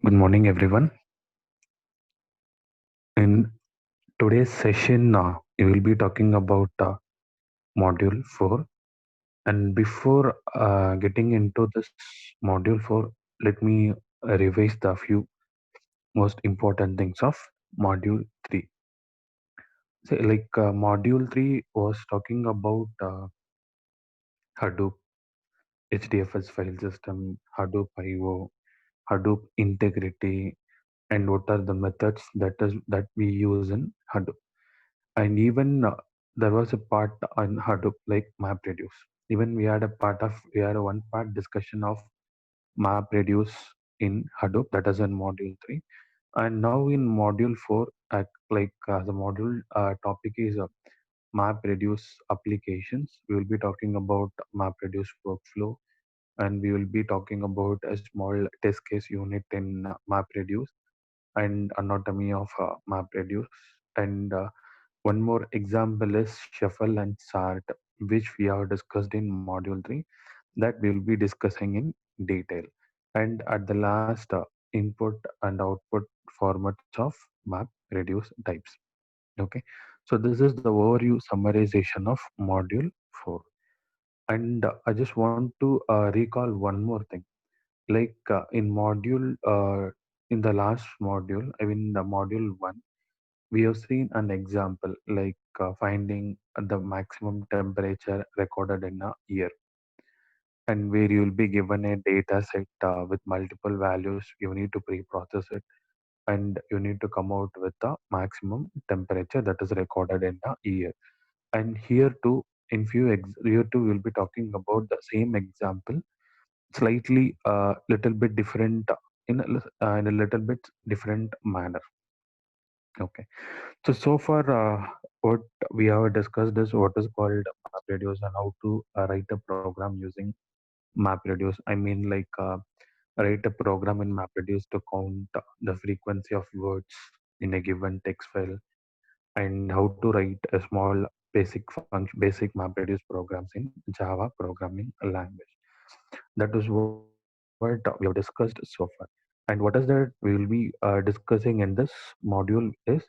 Good morning, everyone. In today's session, we will be talking about Module 4. And before getting into this Module 4, let me revise the few most important things of Module 3. So, Module 3 was talking about Hadoop, HDFS file system, Hadoop IO, Hadoop integrity, and what are the methods that we use in Hadoop. And even there was a part on Hadoop like MapReduce. Even we had a one part discussion of MapReduce in Hadoop, that is in module 3. And now in module 4, the module topic is MapReduce applications. We will be talking about MapReduce workflow, and we will be talking about a small test case unit in MapReduce and anatomy of MapReduce. And one more example is Shuffle and Sort, which we have discussed in Module 3, that we will be discussing in detail. And at the last, input and output formats of MapReduce types. Okay, so this is the overview summarization of Module 4. And I just want to recall one more thing. In the last module, I mean the module 1, we have seen an example finding the maximum temperature recorded in a year, and where you will be given a data set with multiple values. You need to pre-process it, and you need to come out with the maximum temperature that is recorded in a year. And here too we'll be talking about the same example, slightly little bit different, in a little bit different manner. Okay. So far, what we have discussed is what is called MapReduce and how to write a program using MapReduce. I mean, write a program in MapReduce to count the frequency of words in a given text file, and how to write a small basic MapReduce programs in Java programming language. That is what we have discussed so far. And what is that we will be discussing in this module is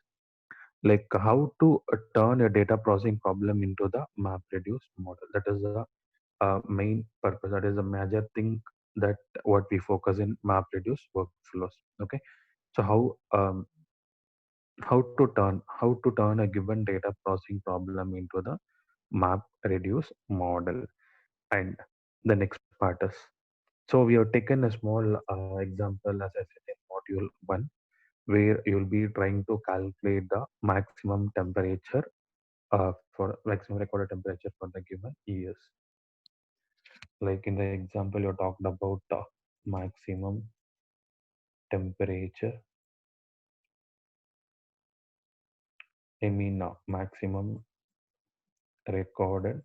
how to turn a data processing problem into the MapReduce model. That is the main purpose. That is a major thing that what we focus in MapReduce workflows. Okay, so how to turn a given data processing problem into the MapReduce model. And the next part is, so we have taken a small example, as I said, in module 1, where you'll be trying to calculate the maximum temperature for maximum recorded temperature for the given years. Like in the example, you talked about maximum temperature. I mean, maximum recorded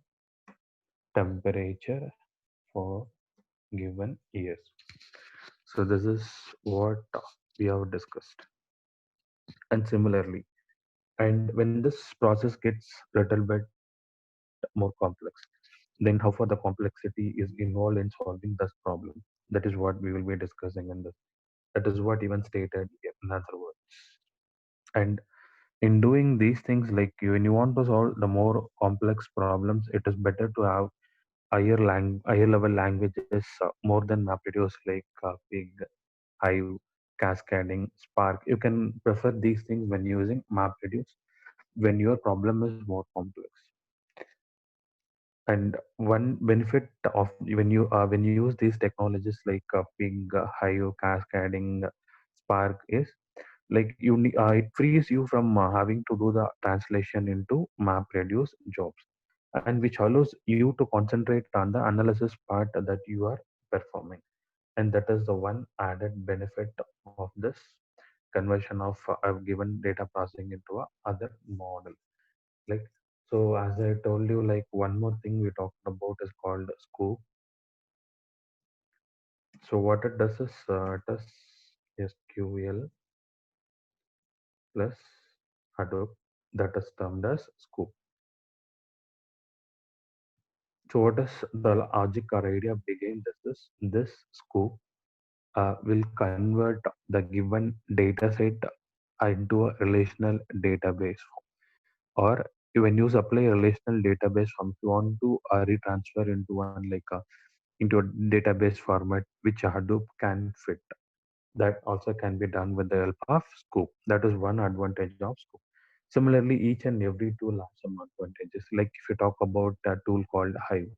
temperature for given years. So this is what we have discussed. And similarly, and when this process gets little bit more complex, then how far the complexity is involved in solving this problem. That is what we will be discussing in this. That is what even stated in other words. And in doing these things, when you want to solve the more complex problems, it is better to have higher level languages more than MapReduce, Pig, Hive, Cascading, Spark. You can prefer these things when using MapReduce when your problem is more complex. And one benefit of when you use these technologies Pig, Hive, Cascading, Spark is it frees you from having to do the translation into MapReduce jobs, and which allows you to concentrate on the analysis part that you are performing. And that is the one added benefit of this conversion of a given data processing into a other model. Like so, as I told you, one more thing we talked about is called Scoop. So what it does is it does SQL plus Hadoop, that is termed as Scoop. So what is the logic or idea behind this Scoop? will convert the given data set into a relational database. Or when you supply a relational database form, if you want to retransfer into one like into a database format which Hadoop can fit, that also can be done with the help of Scoop. That is one advantage of Scoop. Similarly, each and every tool has some advantages. Like if you talk about a tool called Hive,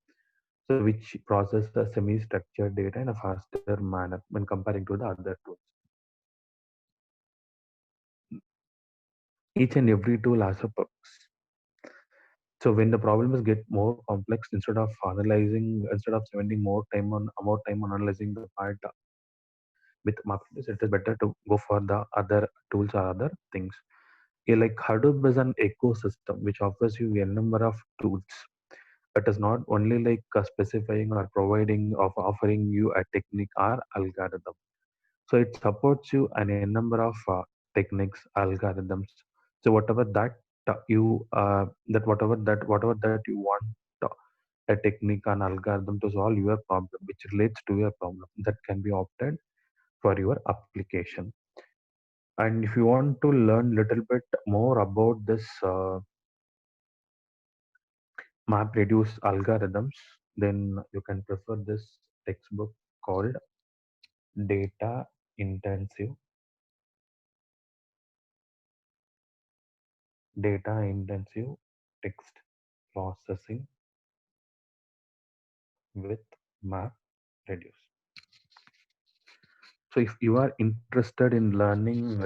so which processes semi-structured data in a faster manner when comparing to the other tools. Each and every tool has a purpose. So when the problems get more complex, instead of spending more time on analyzing the part with Marketplace, it is better to go for the other tools or other things. Yeah, like Hadoop is an ecosystem which offers you a number of tools. It is not only like specifying or providing of offering you a technique or algorithm. So it supports you and a number of techniques, algorithms. So whatever that you want uh, a technique and algorithm to solve your problem, which relates to your problem, that can be opted for your application. And if you want to learn little bit more about this MapReduce algorithms, then you can prefer this textbook called Data Intensive Data Intensive Text Processing with MapReduce. So if you are interested in learning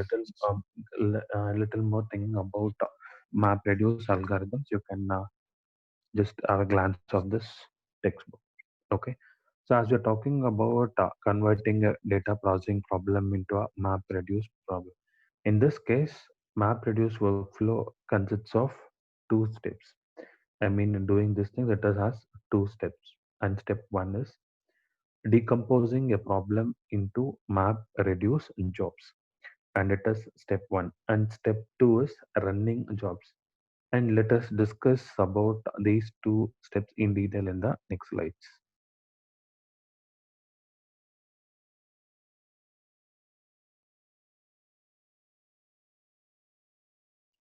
little more thing about MapReduce algorithms, you can just have a glance of this textbook. Okay. So as we're talking about converting a data processing problem into a MapReduce problem. In this case, MapReduce workflow consists of two steps. I mean, doing this thing that has two steps. And step one is decomposing a problem into MapReduce jobs. And it is step one. And step two is running jobs. And let us discuss about these two steps in detail in the next slides.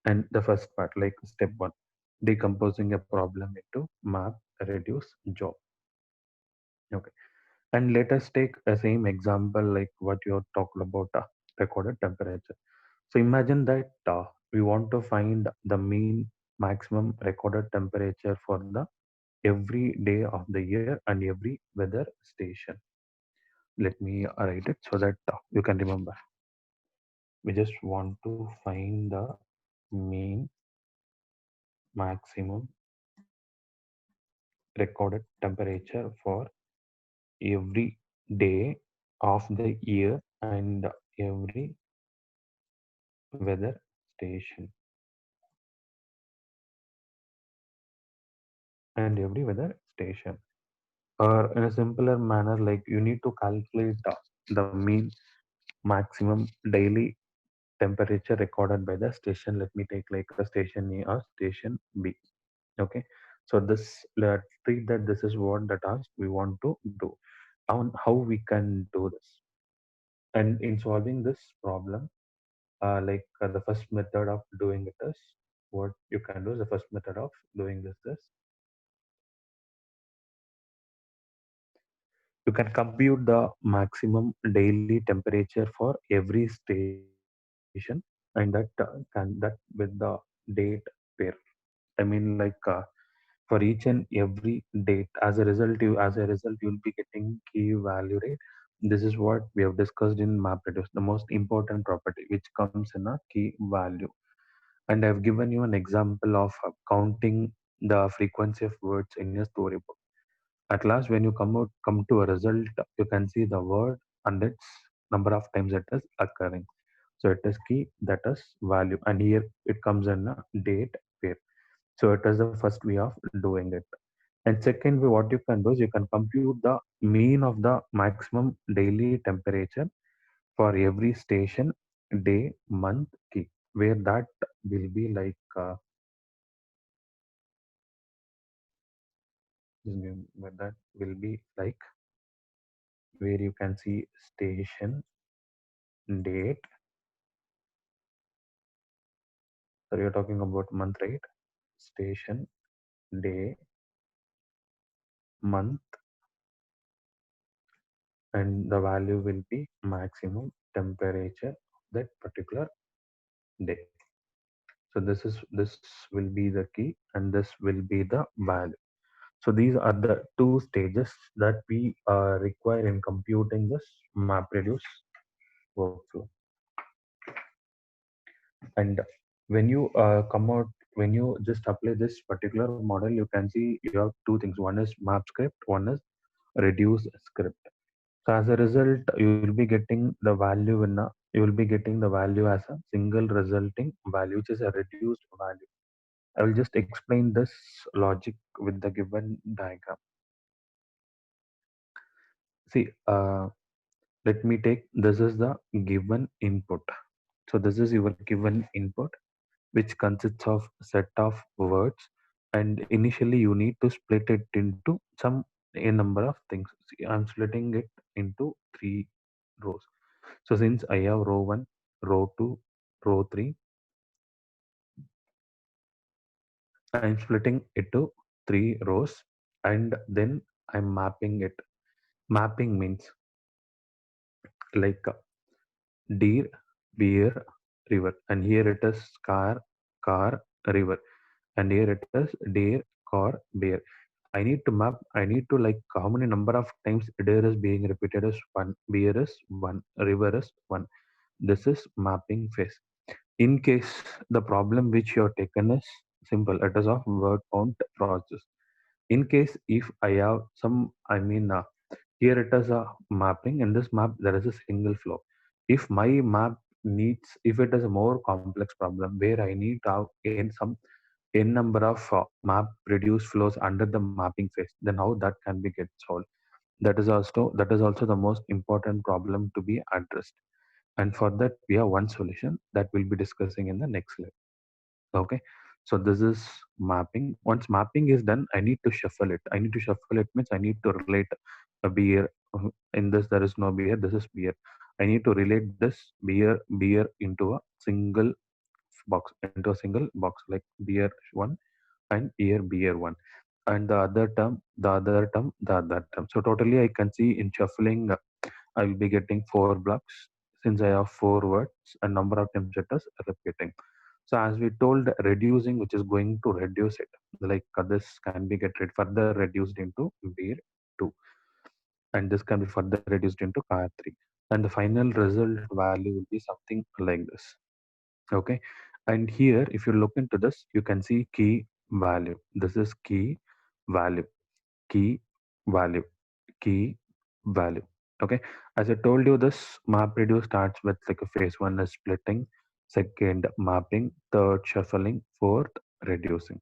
And the first part, like step one, decomposing a problem into map, reduce, job. Okay. And let us take a same example like what you talked about recorded temperature. So imagine that we want to find the mean maximum recorded temperature for the every day of the year and every weather station. Let me write it so that you can remember. We just want to find the mean maximum recorded temperature for every day of the year and every weather station and every weather station. Or in a simpler manner, like you need to calculate the mean maximum daily temperature recorded by the station. Let me take like a station A or station B. Okay. So this let's treat that this is what the task we want to do. How we can do this. And in solving this problem, the first method of doing it is what you can do is the first method of doing this is you can compute the maximum daily temperature for every station and that with the date pair. I mean for each and every date as a result you'll be getting key value rate. This is what we have discussed in MapReduce, the most important property which comes in a key value. And I've given you an example of counting the frequency of words in your storybook. At last, when you come to a result, you can see the word and its number of times it is occurring. So it is key, that is value, and here it comes in a date pair. So it is the first way of doing it. And second way, what you can do is you can compute the mean of the maximum daily temperature for every station, day, month, key, where that will be where that will be like where you can see station, date. So you're talking about month, right? Station, day, month, and the value will be maximum temperature of that particular day. So this will be the key, and this will be the value. So these are the two stages that we require in computing this MapReduce workflow. And when you come out, when you just apply this particular model, you can see you have two things. One is map script, one is reduce script. So as a result, you will be getting the value you will be getting the value as a single resulting value, which is a reduced value. I will just explain this logic with the given diagram. See, let me take this is the given input. So this is your given input, which consists of a set of words, and initially you need to split it into some a number of things. See, I'm splitting it into three rows. So since I have row 1, row 2, row 3, I'm splitting it to three rows, and then I'm mapping it. Mapping means like deer, beer, river, and here it is car, river, and here it is deer, car, bear. I need to map. I need to like how many number of times deer is being repeated is one, beer is one, river is one. This is mapping phase. In case the problem which you have taken is simple, it is of word count process. In case if I have some, here it is a mapping. In this map, there is a single flow. If my map needs, if it is a more complex problem where I need to have n number of map reduced flows under the mapping phase, then how that can be get solved? That is also the most important problem to be addressed. And for that, we have one solution that we'll be discussing in the next slide. Okay, so this is mapping. Once mapping is done, I need to shuffle it. I need to shuffle it means I need to relate a beer. In this there is no beer, this is beer. I need to relate this beer into a single box, like beer one and year beer one, and the other term. So totally I can see in shuffling, I will be getting four blocks since I have four words and number of times it is repeating. So as we told, reducing, which is going to reduce it, like this can be get further reduced into beer 2, and this can be further reduced into car 3, and the final result value will be something like this. Okay, and here if you look into this, you can see key value. This is value, key value, key value. Okay, as I told you, this map reduce starts with like a phase one is splitting, second mapping, third shuffling, fourth reducing.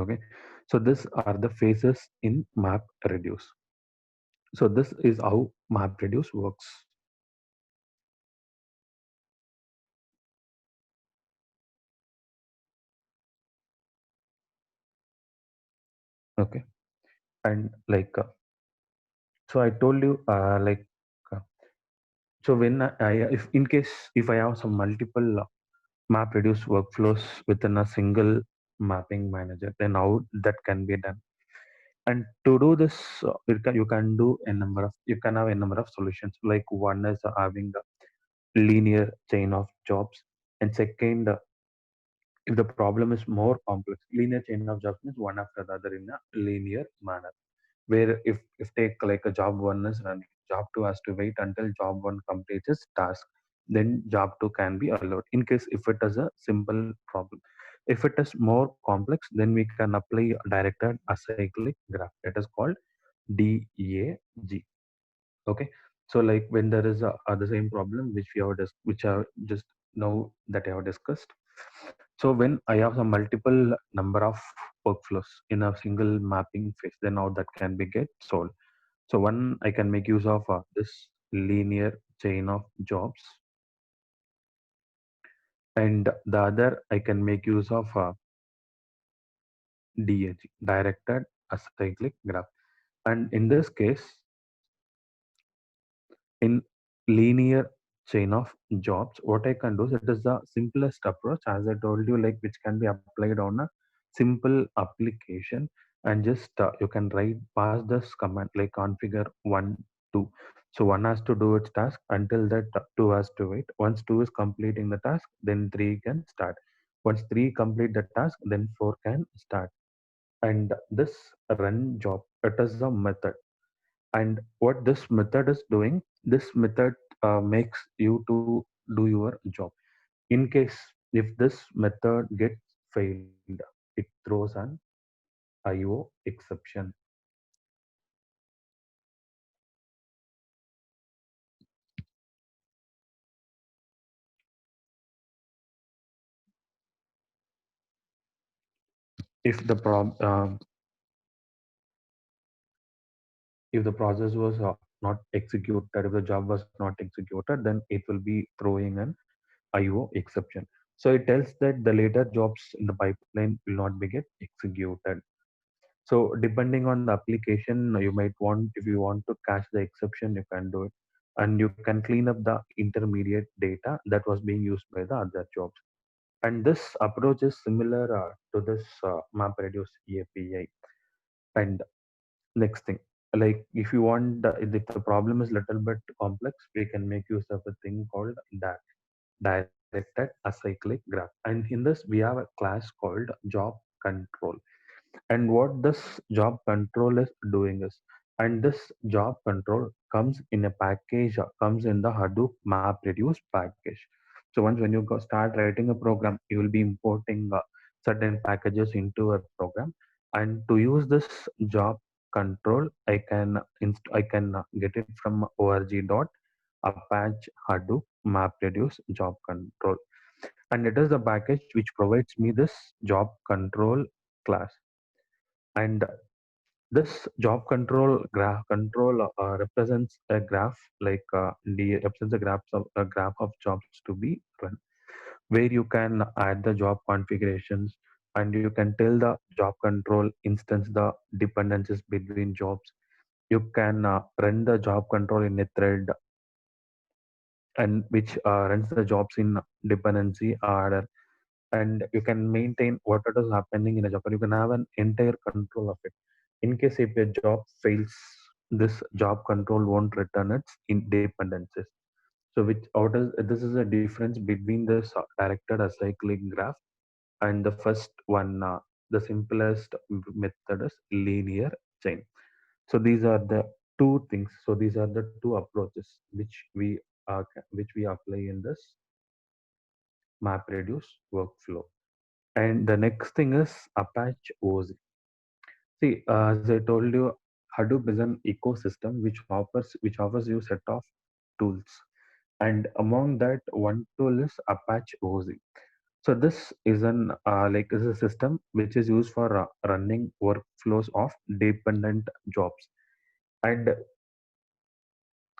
Okay, so these are the phases in map reduce. So this is how map reduce works. Okay, and like so I told you uh, so when if in case if I have some multiple map reduce workflows within a single mapping manager, then how that can be done? And to do this, you can have a number of solutions. Like one is having a linear chain of jobs, and second, if the problem is more complex, linear chain of jobs means one after the other in a linear manner. Where if take like a job one is running, job two has to wait until job one completes its task, then job two can be allowed. In case if it is a simple problem, if it is more complex, then we can apply directed acyclic graph. It is called DAG. Okay, so like when there is the same problem which we have which are just now that I have discussed. So when I have some multiple number of workflows in a single mapping phase, then how that can be get solved. So one, I can make use of this linear chain of jobs, and the other I can make use of DAG, directed acyclic graph. And in this case, in linear chain of jobs. What I can do is, it is the simplest approach, as I told you, like which can be applied on a simple application. And just you can write pass this command like configure 1 2. So one has to do its task until that two has to wait. Once two is completing the task, then three can start. Once three complete the task, then four can start. And this run job, it is a method. And what this method is doing, this method makes you to do your job. In case if this method gets failed, it throws an IO exception. If the if the process was not executed, if the job was not executed, then it will be throwing an IO exception. So it tells that the later jobs in the pipeline will not be get executed. So depending on the application, you might want, if you want to catch the exception, you can do it, and you can clean up the intermediate data that was being used by the other jobs. And this approach is similar to this MapReduce API. And next thing, like if you want, if the problem is little bit complex, we can make use of a thing called directed acyclic graph. And in this, we have a class called job control. And what this job control is doing is, and this job control comes in a package, comes in the Hadoop MapReduce package. So once when you go start writing a program, you will be importing certain packages into a program. And to use this job control, I can get it from org.apache Hadoop MapReduce job control. And it is the package which provides me this job control class. And this job control graph control represents a graph, like represents a graph of jobs to be run, where you can add the job configurations, and you can tell the job control instance the dependencies between jobs. You can run the job control in a thread, and which runs the jobs in dependency order. And you can maintain what it is happening in a job, and you can have an entire control of it. In case if a job fails, this job control won't return its dependencies. So which out is this is a difference between this directed acyclic graph and the first one. The simplest method is linear chain. So these are the two things. So these are the two approaches which we apply in this MapReduce workflow. And the next thing is Apache OZ. See, as I told you, Hadoop is an ecosystem which offers you set of tools, and among that one tool is Apache OZ. So this is an like is a system which is used for running workflows of dependent jobs, and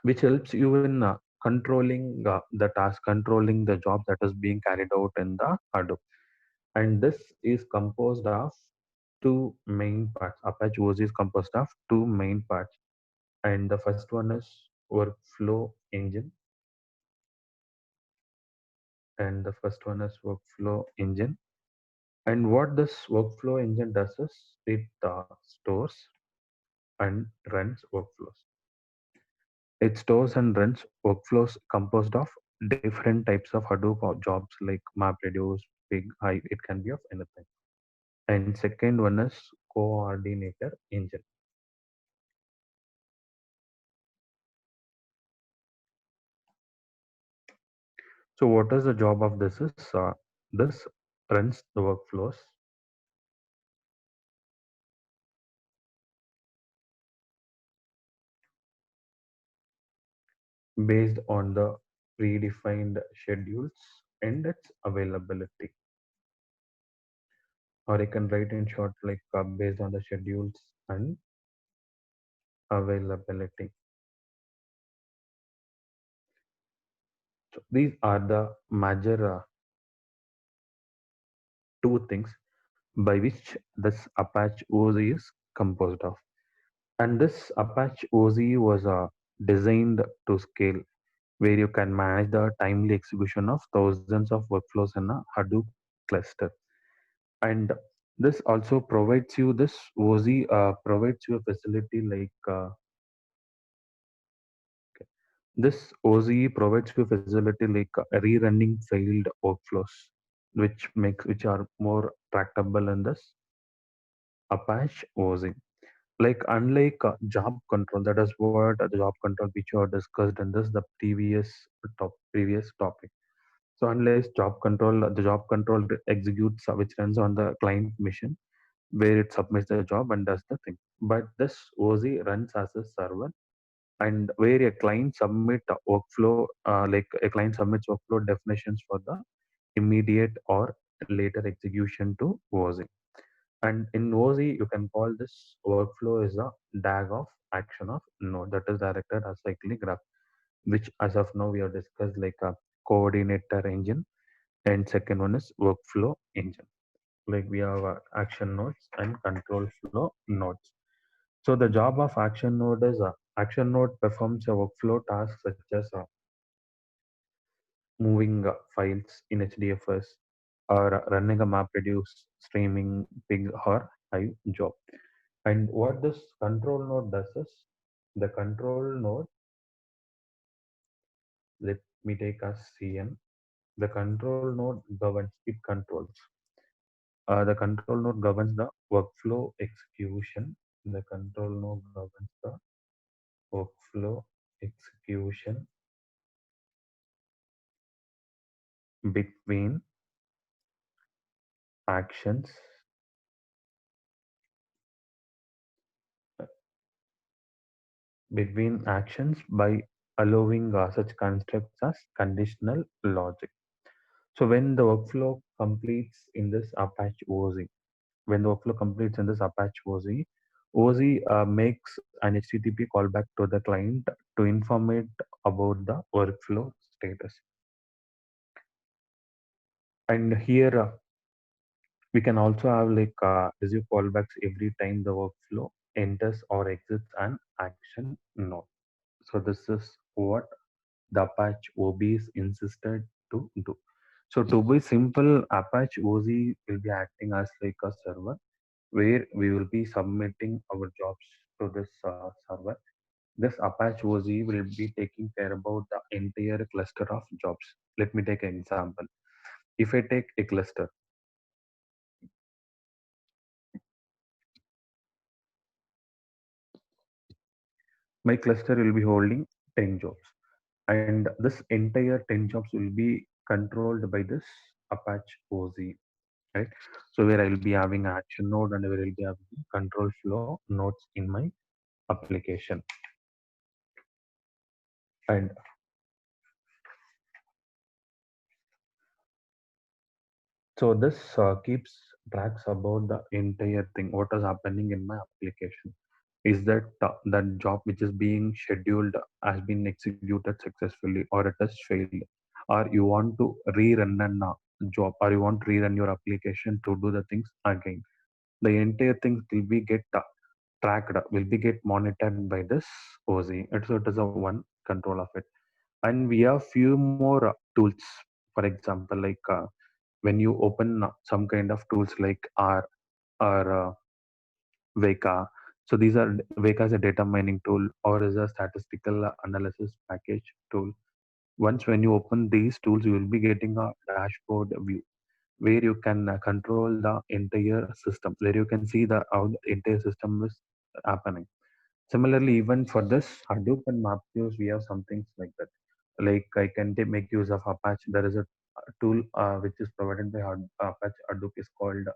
which helps you in controlling the task, controlling the job that is being carried out in the Hadoop. And this is composed of two main parts. Apache OS is composed of two main parts, and the first one is workflow engine, and the first one is workflow engine. And what this workflow engine does is, it stores and runs workflows. It stores and runs workflows composed of different types of Hadoop or jobs like MapReduce, Big, Hive. It can be of anything. And second one is coordinator engine. So what is the job of this is, this runs the workflows based on the predefined schedules and its availability. Or I can write in short like based on the schedules and availability. So these are the major two things by which this Apache OZ is composed of. And this Apache OZ was designed to scale, where you can manage the timely execution of thousands of workflows in a Hadoop cluster. And this also provides you this OZ provides you a facility like this OZE provides you a facility like rerunning failed workflows, which are more tractable in this Apache OZ. Like unlike job control, that is what the job control which you have discussed in this the previous topic. So unless job control, the job control executes which runs on the client machine where it submits the job and does the thing. But this OZ runs as a server and where a client submit a workflow, like a client submits workflow definitions for the immediate or later execution to OZ. And in OZ, you can call this workflow is a DAG of action of node that is directed acyclic graph, which as of now we have discussed like a coordinator engine, and second one is workflow engine. Like we have action nodes and control flow nodes. So the job of action node is action node performs a workflow task such as moving files in HDFS or running a MapReduce, streaming, pig or hive job. And what this control node does is the control node, let me take as CN. The control node governs, it controls. The control node governs the workflow execution. The control node governs the workflow execution between actions by allowing such constructs as conditional logic. So when the workflow completes in this Apache OZ, when the workflow completes in this Apache OZ, OZ makes an HTTP callback to the client to inform it about the workflow status. And here we can also have like receive callbacks every time the workflow enters or exits an action node. So this is what the Apache OBs insisted to do. So to be simple, Apache OZ will be acting as like a server where we will be submitting our jobs to this server. This Apache OZ will be taking care about the entire cluster of jobs. Let me take an example. If I take a cluster, my cluster will be holding 10 jobs, and this entire 10 jobs will be controlled by this Apache OZ, right? So where I will be having action node and where I will be having control flow nodes in my application. And so this keeps tracks about the entire thing, what is happening in my application. Is that that job which is being scheduled has been executed successfully or it has failed, or you want to rerun a job or you want to rerun your application to do the things again. The entire thing will be get tracked, will be get monitored by this OZ. So it is a one control of it. And we have few more tools. For example, like when you open some kind of tools like R or Veka. So these are Veka is a data mining tool or is a statistical analysis package tool. Once when you open these tools, you will be getting a dashboard view where you can control the entire system, where you can see the how the entire system is happening. Similarly, even for this Hadoop and MapReduce, we have some things like that. Like I can make use of Apache. There is a tool which is provided by Apache Hadoop is called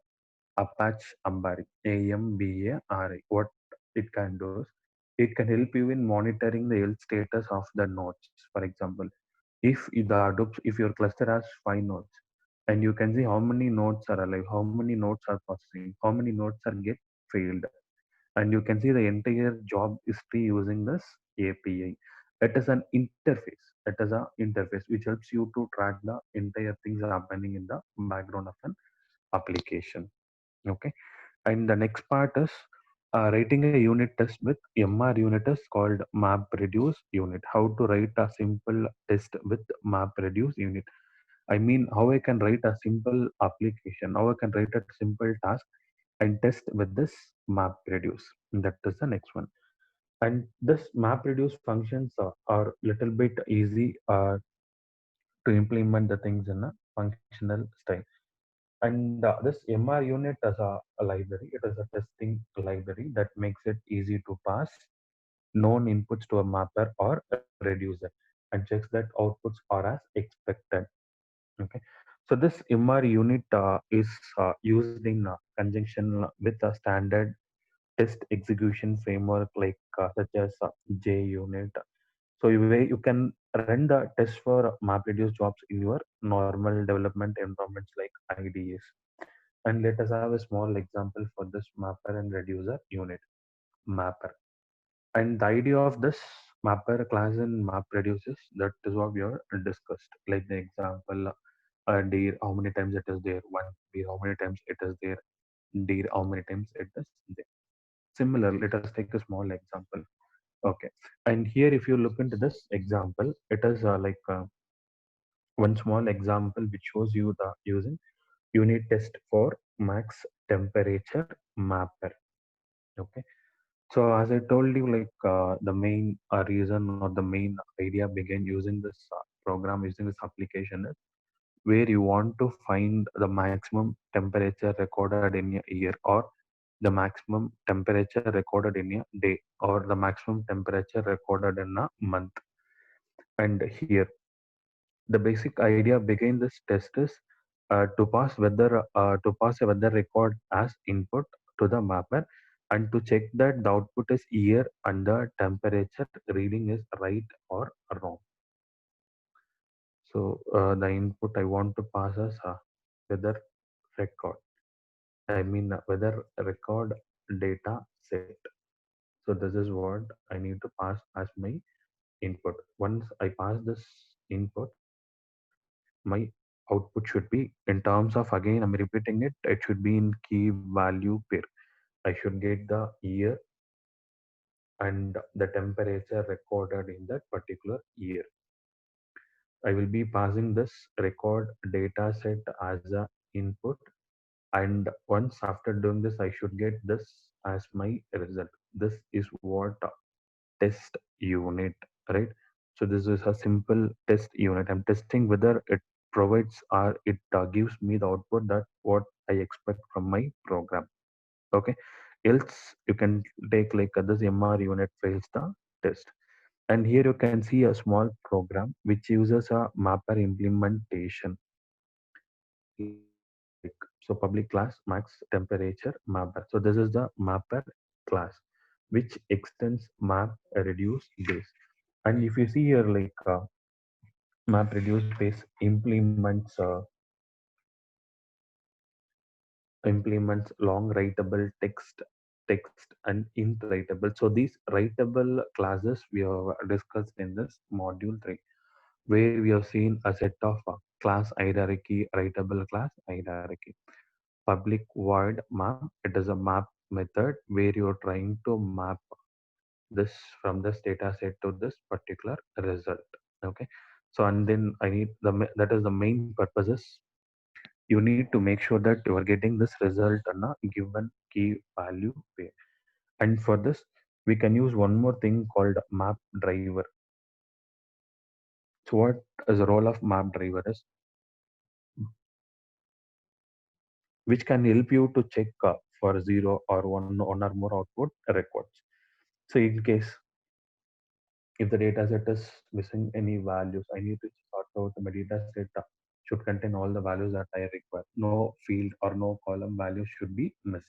Apache Ambari, Ambari. What it can do is it can help you in monitoring the health status of the nodes. For example, the Hadoop, if your cluster has 5 nodes, and you can see how many nodes are alive, how many nodes are processing, how many nodes are get failed, and you can see the entire job history using this API. It is an interface. It is an interface which helps you to track the entire things happening in the background of an application. Okay, and the next part is Writing a unit test with MR unit is called MapReduce unit. How to write a simple test with MapReduce unit? I mean, how I can write a simple application, how I can write a simple task and test with this MapReduce. That is the next one. And this MapReduce functions are little bit easy to implement the things in a functional style. And this MR unit is a library. It is a testing library that makes it easy to pass known inputs to a mapper or a reducer and checks that outputs are as expected. Okay. So this MR unit is used in conjunction with a standard test execution framework like such as JUnit. So you can run the test for MapReduce jobs in your normal development environments like IDEs. And let us have a small example for this mapper and reducer unit mapper. And the idea of this mapper class and map reduces that is what we are discussed. Like the example, deer, how many times it is there, one deer, how many times it is there, deer, how many times it is there. Similar, let us take a small example. Okay. And here, if you look into this example, it is one small example which shows you the using unit test for max temperature mapper. Okay. So as I told you, the main reason or the main idea began using this program, using this application is where you want to find the maximum temperature recorded in a year or the maximum temperature recorded in a day or the maximum temperature recorded in a month. And here the basic idea behind this test is to pass a weather record as input to the mapper and to check that the output is year and the temperature reading is right or wrong. So the input I want to pass as weather record. I mean weather record data set. So this is what I need to pass as my input. Once I pass this input, my output should be in terms of, again I'm repeating it, it should be in key value pair. I should get the year and the temperature recorded in that particular year. I will be passing this record data set as a input, and once after doing this I should get this as my result. This is what test unit, right? So this is a simple test unit. I'm testing whether it provides or it gives me the output that what I expect from my program. Okay. Else you can take like this MR unit fails the test. And here you can see a small program which uses a mapper implementation. Like so public class max temperature mapper. So this is the mapper class which extends map reduce base. And if you see here, map reduce base implements long writable text and int writable. So these writable classes we have discussed in this module 3, where we have seen a set of class hierarchy, writable class hierarchy, public void map. It is a map method where you're trying to map this from this data set to this particular result. Okay. So and then that is the main purpose is you need to make sure that you are getting this result on a given key value pair. And for this we can use one more thing called map driver. So what is the role of map driver is which can help you to check for zero or one or more output records. So in case if the data set is missing any values, I need to sort out my data set should contain all the values that I require. No field or no column values should be missing.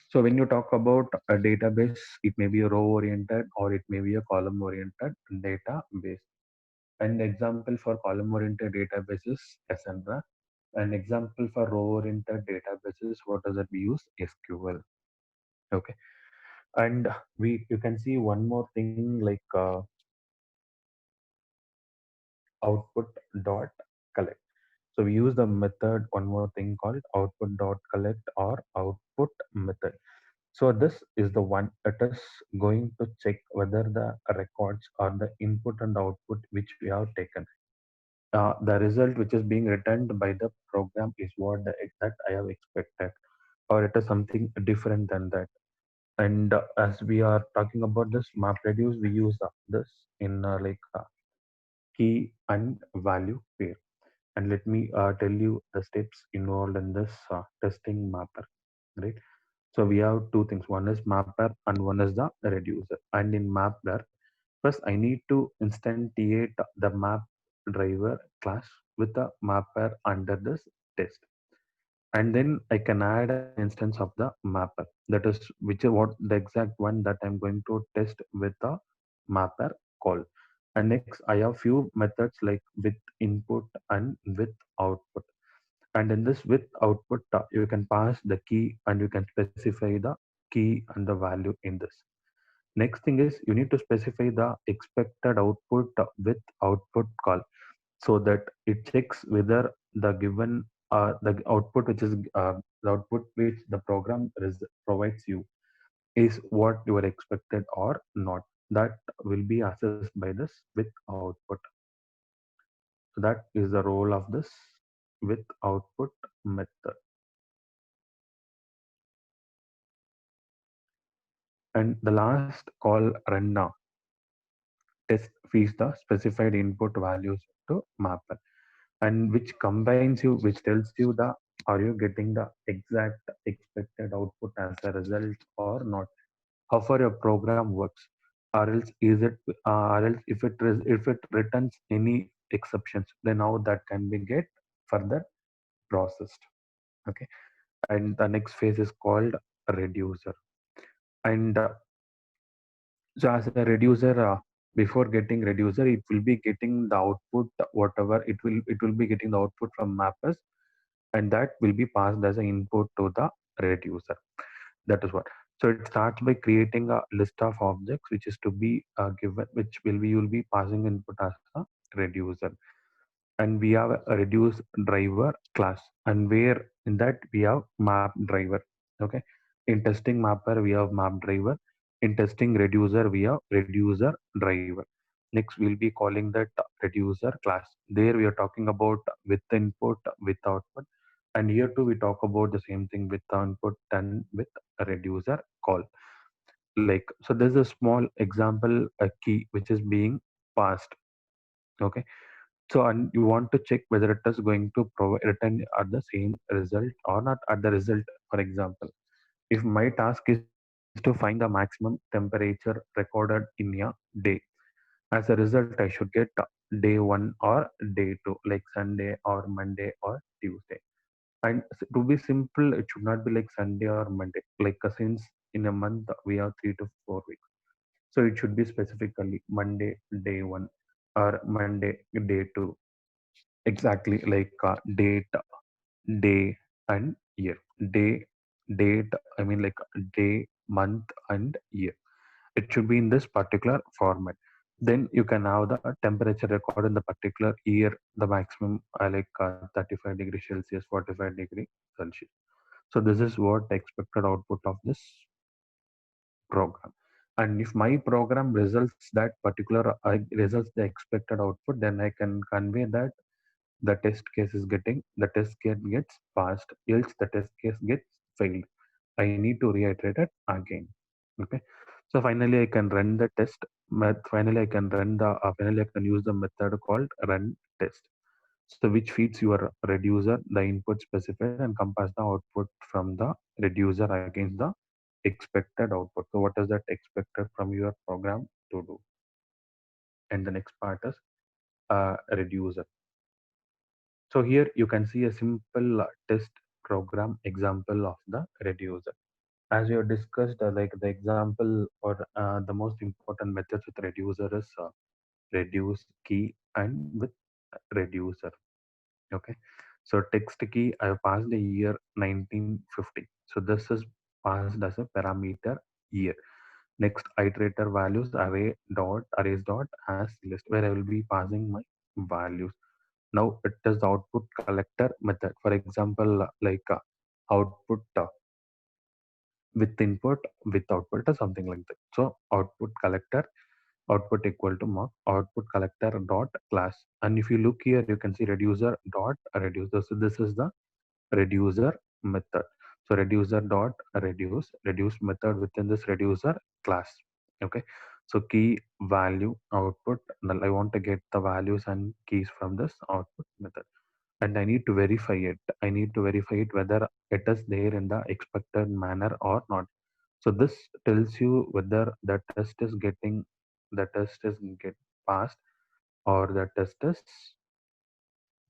So when you talk about a database, it may be a row oriented or it may be a column oriented database. An example for column oriented databases, Cassandra. An example for row oriented databases, what does it use? SQL. Okay. And we you can see one more thing output dot collect. So we use the method, one more thing called output dot collect or output method. So this is the one that is going to check whether the records or the input and output which we have taken, the result which is being returned by the program is what the exact I have expected, or it is something different than that. And as we are talking about this MapReduce, we use this in key and value pair. And let me tell you the steps involved in this testing mapper, right? So we have two things. One is mapper and one is the reducer. And in mapper, first I need to instantiate the map driver class with the mapper under this test. And then I can add an instance of the mapper. That is which is what the exact one that I'm going to test with the mapper call. And next I have few methods like with input and with output. And in this with output, you can pass the key and you can specify the key and the value in this. Next thing is you need to specify the expected output with output call, so that it checks whether the given the output which is the output which the program provides you is what you are expected or not. That will be assessed by this with output. So that is the role of this with output method. And the last call run now test feeds the specified input values to mapper, and which combines you, which tells you the are you getting the exact expected output as a result or not, how far your program works, or else is it or else if it returns any exceptions, then how that can be get further processed. Okay. And the next phase is called reducer. And so as a reducer, before getting reducer, it will be getting the output, whatever it will be getting the output from mappers, and that will be passed as an input to the reducer. That is what. So it starts by creating a list of objects which is to be given, which will be you will be passing input as a reducer. And we have a reduce driver class, and where in that we have map driver. Okay. In testing mapper we have map driver. In testing reducer we have reducer driver. Next we'll be calling that reducer class. There we are talking about with input, with output. And here too we talk about the same thing with the input and with a reducer call. Like, so there's a small example, a key which is being passed. Okay. So, and you want to check whether it is going to provide return at the same result or not at the result. For example, if my task is to find the maximum temperature recorded in a day, as a result, I should get day one or day two, like Sunday or Monday or Tuesday. And to be simple, it should not be like Sunday or Monday, like since in a month we have 3 to 4 weeks. So it should be specifically Monday day one or Monday day two. Exactly like date, day, and year. Day, date, I mean like day, month, and year. It should be in this particular format. Then you can have the temperature record in the particular year, the maximum 35 degrees Celsius, 45-degree Celsius. So this is what expected output of this program. And if my program results that particular results the expected output, then I can convey that the test case is getting the test case gets passed, else the test case gets failed. I need to reiterate it again. Okay. So finally I can run the test finally I can run the finally I can use the method called run test, so which feeds your reducer the input specified and compares the output from the reducer against the expected output. So what is that expected from your program to do? And the next part is reducer. So here you can see a simple test program example of the reducer. As you have discussed, like the example or the most important methods with reducer is reduce key and with reducer. Okay. So text key, I have passed the year 1950. So this is passed as a parameter year. Next iterator values arrays dot as list, where I will be passing my values. Now it is the output collector method. For example, like output with input with output or something like that. So output collector, output equal to mark output collector dot class. And if you look here, you can see reducer dot reducer. So this is the reducer method. So reducer dot reduce method within this reducer class. Okay. So key value output null. I want to get the values and keys from this output method, and I need to verify it. I need to verify it whether it is there in the expected manner or not. So this tells you whether the test is get passed or the test is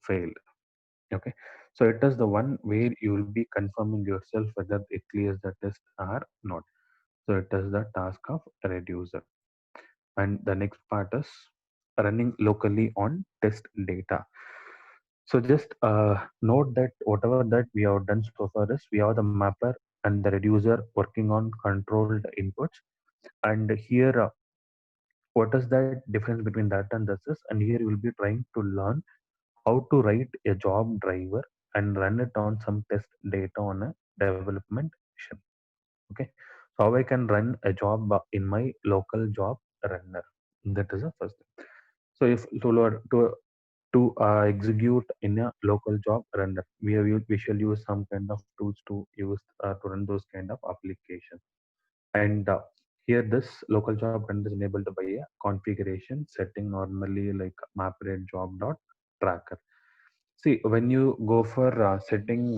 failed. Okay. So it is the one where you will be confirming yourself whether it clears the test or not. So it is the task of reducer. And the next part is running locally on test data. So just note that whatever that we have done so far is we have the mapper and the reducer working on controlled inputs. And here, what is the difference between that and this is? And here you will be trying to learn how to write a job driver and run it on some test data on a development mission. Okay, so how I can run a job in my local job runner. That is the first thing. So if to execute in a local job runner, we shall use some kind of tools to use to run those kind of applications. And here this local job run is enabled by a configuration setting normally like mapred job dot tracker. See, when you go for setting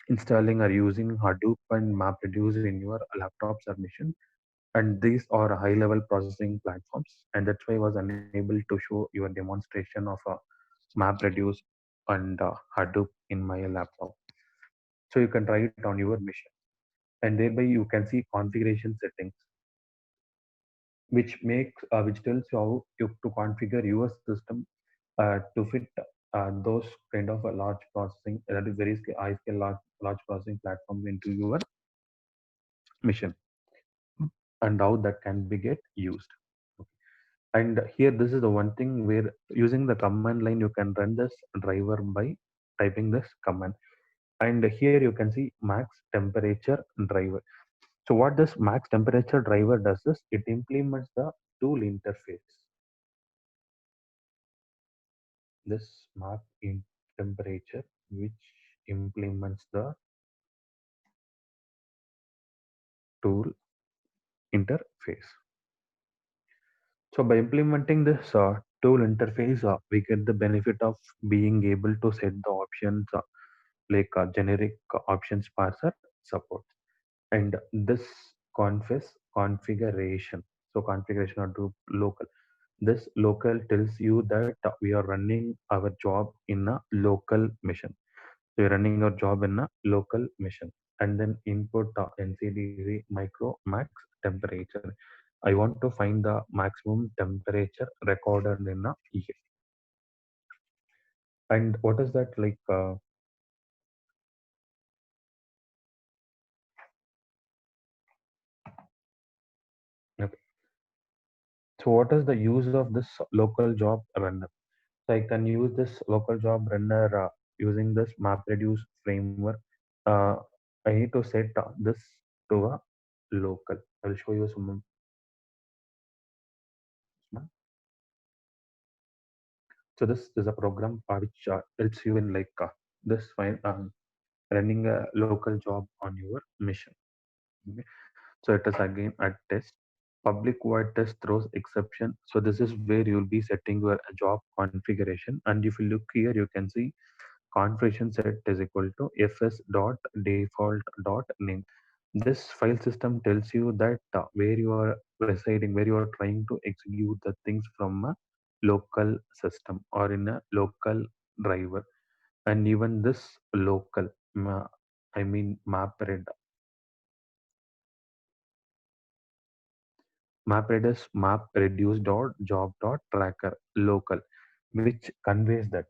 installing or using Hadoop and MapReduce in your laptops or machine, and these are high level processing platforms, and that's why I was unable to show your demonstration of MapReduce and Hadoop in my laptop. So you can try it on your machine, and thereby you can see configuration settings, which tells you how to configure your system to fit those kind of large processing that is high scale large processing platforms into your mission, and how that can be get used. And here this is the one thing where using the command line you can run this driver by typing this command. And here you can see max temperature driver. So what this max temperature driver does is it implements the tool interface. This map in temperature which implements the tool interface. So by implementing this tool interface, we get the benefit of being able to set the options like generic options parser support. And this configuration. So configuration or do local. This local tells you that we are running our job in a local mission. So you're running your job in a local mission, and then input NCDZ micro max temperature. I want to find the maximum temperature recorded in a year. And what is that like? Okay. So what is the use of this local job runner? So I can use this local job runner using this MapReduce framework. Uh, I need to set this to a local. I'll show you some. So this is a program which helps you in like this fine running a local job on your mission. Okay. So it is again a test. Public void test throws exception. So this is where you'll be setting your job configuration. And if you look here, you can see configuration set is equal to fs dot default dot name. This file system tells you that where you are residing, where you are trying to execute the things from a local system or in a local driver. And even this local, I mean MapRed is map reduce dot job dot tracker local, which conveys that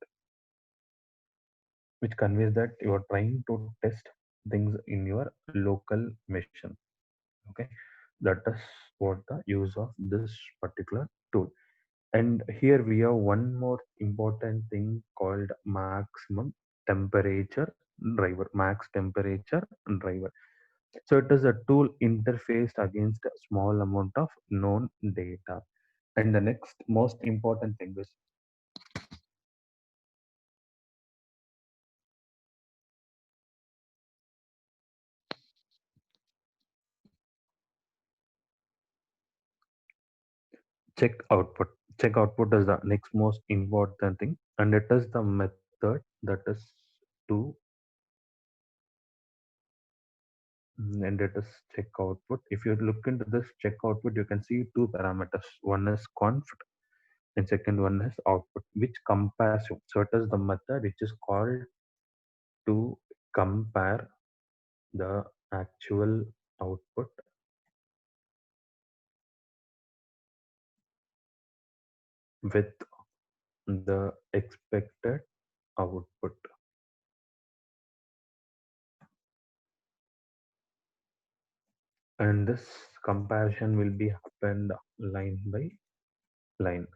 which conveys that you are trying to test things in your local mission. Okay, that is what the use of this particular tool. And here we have one more important thing called maximum temperature driver, max temperature driver. So it is a tool interfaced against a small amount of known data. And the next most important thing is check output. Check output is the next most important thing, and it is the method that is to and it is check output. If you look into this check output, you can see two parameters. One is conf and second one is output, which compares you. So it is the method which is called to compare the actual output with the expected output, and this comparison will be happened line by line.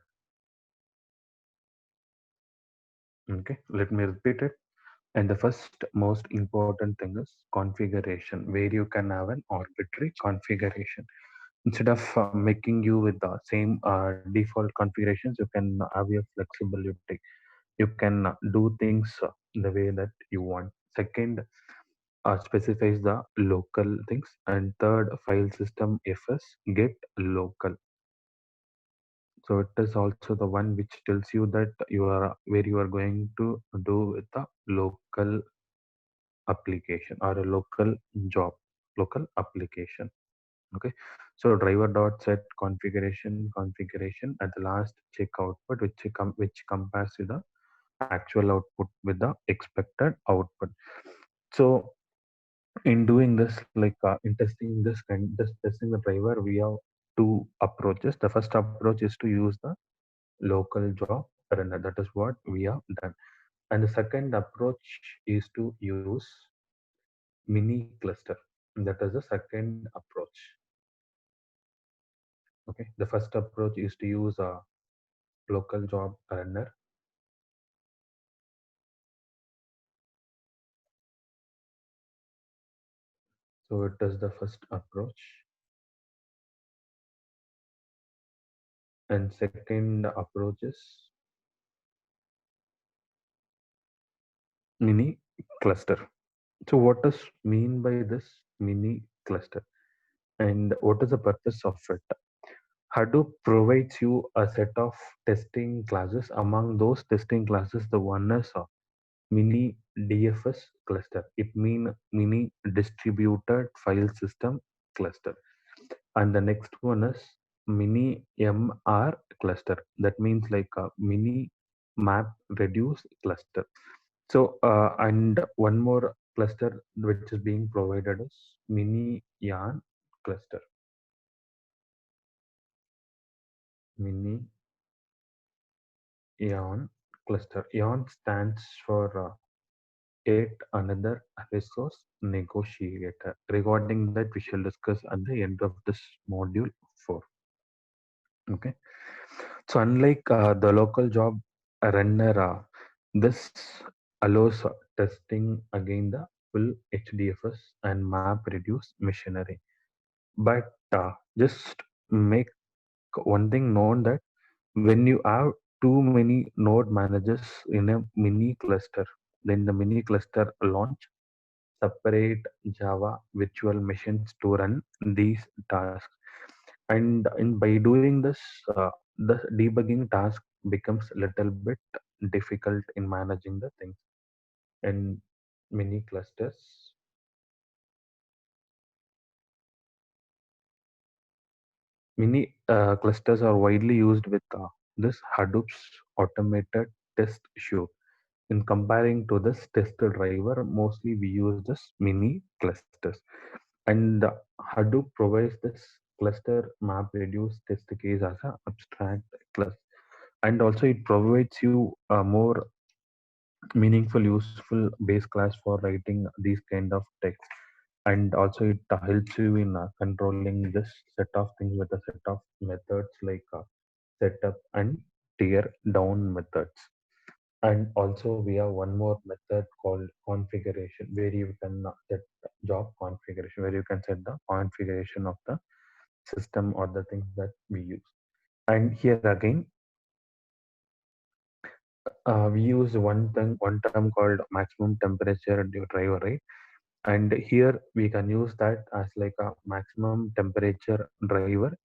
Okay, let me repeat it. And the first most important thing is configuration, where you can have an arbitrary configuration. Instead of making you with the same default configurations, you can have your flexibility. You can do things the way that you want. Second, specifies the local things. And third, file system fs get local. So it is also the one which tells you that you are where you are going to do with the local application or a local job, local application. Okay, so driver dot set configuration at the last check output, which compares to the actual output with the expected output. So in doing this, like in testing this kind, just testing the driver, we have two approaches. The first approach is to use the local job runner. That is what we have done. And the second approach is to use mini cluster. That is the second approach. Okay, the first approach is to use a local job runner. So it is the first approach. And second approach is mini cluster. So what does mean by this mini cluster, and what is the purpose of it? Hadoop provides you a set of testing classes. Among those testing classes, the one is mini DFS cluster. It mean mini distributed file system cluster. And the next one is mini MR cluster. That means like a mini map reduce cluster. So and one more cluster which is being provided is mini yarn cluster. Mini yarn cluster. Yarn stands for yet another resource negotiator. Regarding that, we shall discuss at the end of this module 4. Okay. So unlike the local job runner, this allows testing again the full HDFS and map reduce machinery. But just make one thing known that when you have too many node managers in a mini cluster, then the mini cluster launch separate Java virtual machines to run these tasks. And by doing this, the debugging task becomes a little bit difficult in managing the things. And mini clusters, mini clusters are widely used with this Hadoop's automated test issue. In comparing to this test driver, mostly we use this mini clusters. And Hadoop provides this cluster map reduce test case as an abstract class. And also it provides you a more meaningful, useful base class for writing these kind of text. And also it helps you in controlling this set of things with a set of methods like setup, and tear down methods. And also we have one more method called configuration, where you can set job configuration, where you can set the configuration of the system or the things that we use. And here again, we use one term called maximum temperature driver, right? And here we can use that as like a maximum temperature driver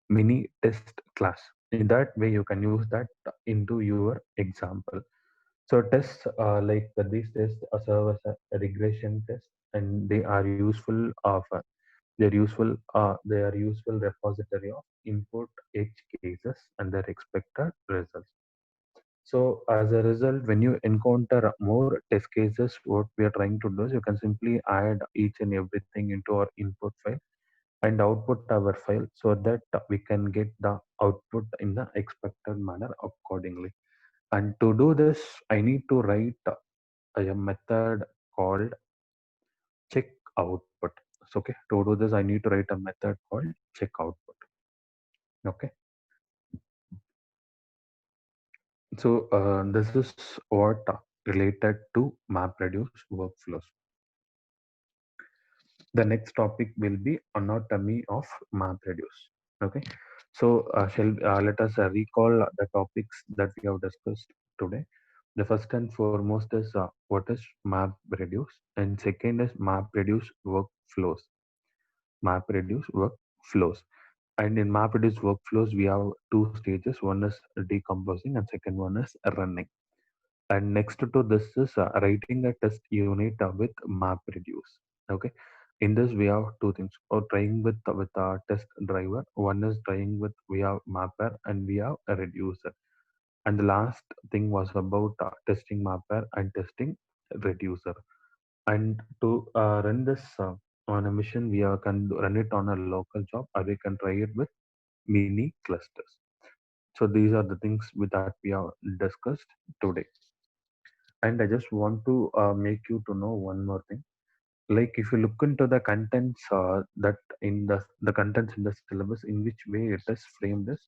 mini test class. In that way you can use that into your example. So tests like these tests serve as a regression test, and they are useful of they are useful repository of input edge cases and their expected results. So as a result, when you encounter more test cases, what we are trying to do is you can simply add each and everything into our input file and output our file, so that we can get the output in the expected manner accordingly. And to do this, I need to write a method called check output. So, okay, to do this, I need to write a method called check output. Okay, so this is what related to MapReduce workflows. The next topic will be anatomy of MapReduce. Okay, so let us recall the topics that we have discussed today. The first and foremost is what is MapReduce, and second is MapReduce workflows. MapReduce workflows. And in MapReduce workflows, we have two stages. One is decomposing, and second one is running. And next to this is writing a test unit with MapReduce. Okay. In this, we have two things. Or trying with a test driver. One is trying with we have mapper and we have a reducer. And the last thing was about testing mapper and testing reducer. And to run this on a mission, can run it on a local job, or we can try it with mini clusters. So these are the things with that we have discussed today. And I just want to make you to know one more thing. Like if you look into the contents that in the contents in the syllabus, in which way it is framed is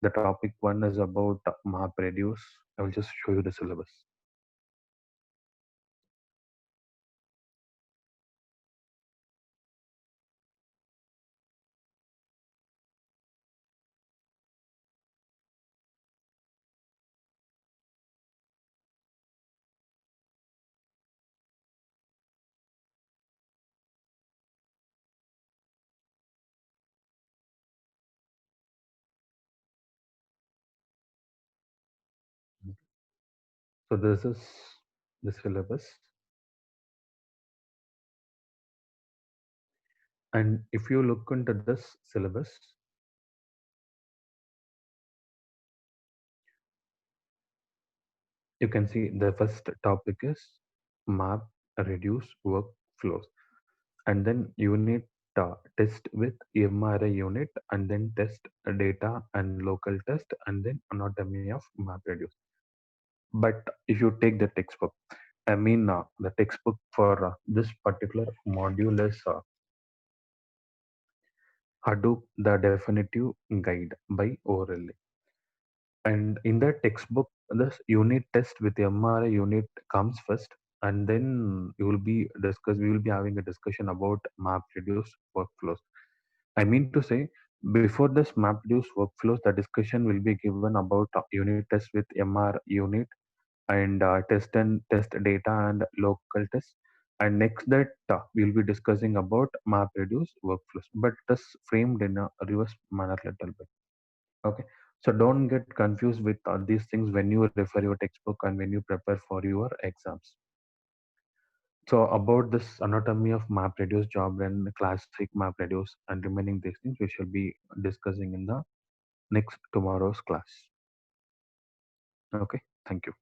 the topic one is about MapReduce. I will just show you the syllabus. So this is the syllabus. And if you look into this syllabus, you can see the first topic is map reduce workflows. And then unit test with MRI unit, and then test data and local test, and then anatomy of MapReduce. But if you take the textbook, I mean, the textbook for this particular module is Hadoop, the Definitive Guide by O'Reilly. And in that textbook, this unit test with MRI unit comes first, and then we will be having a discussion about MapReduce workflows. I mean to say, before this MapReduce workflows, the discussion will be given about unit test with MR unit, and test data and local test. And next that we'll be discussing about MapReduce workflows, but it is framed in a reverse manner little bit. Okay, so don't get confused with these things when you refer your textbook and when you prepare for your exams. So about this anatomy of MapReduce job and classic MapReduce and remaining these things we shall be discussing in the next tomorrow's class. Okay, thank you.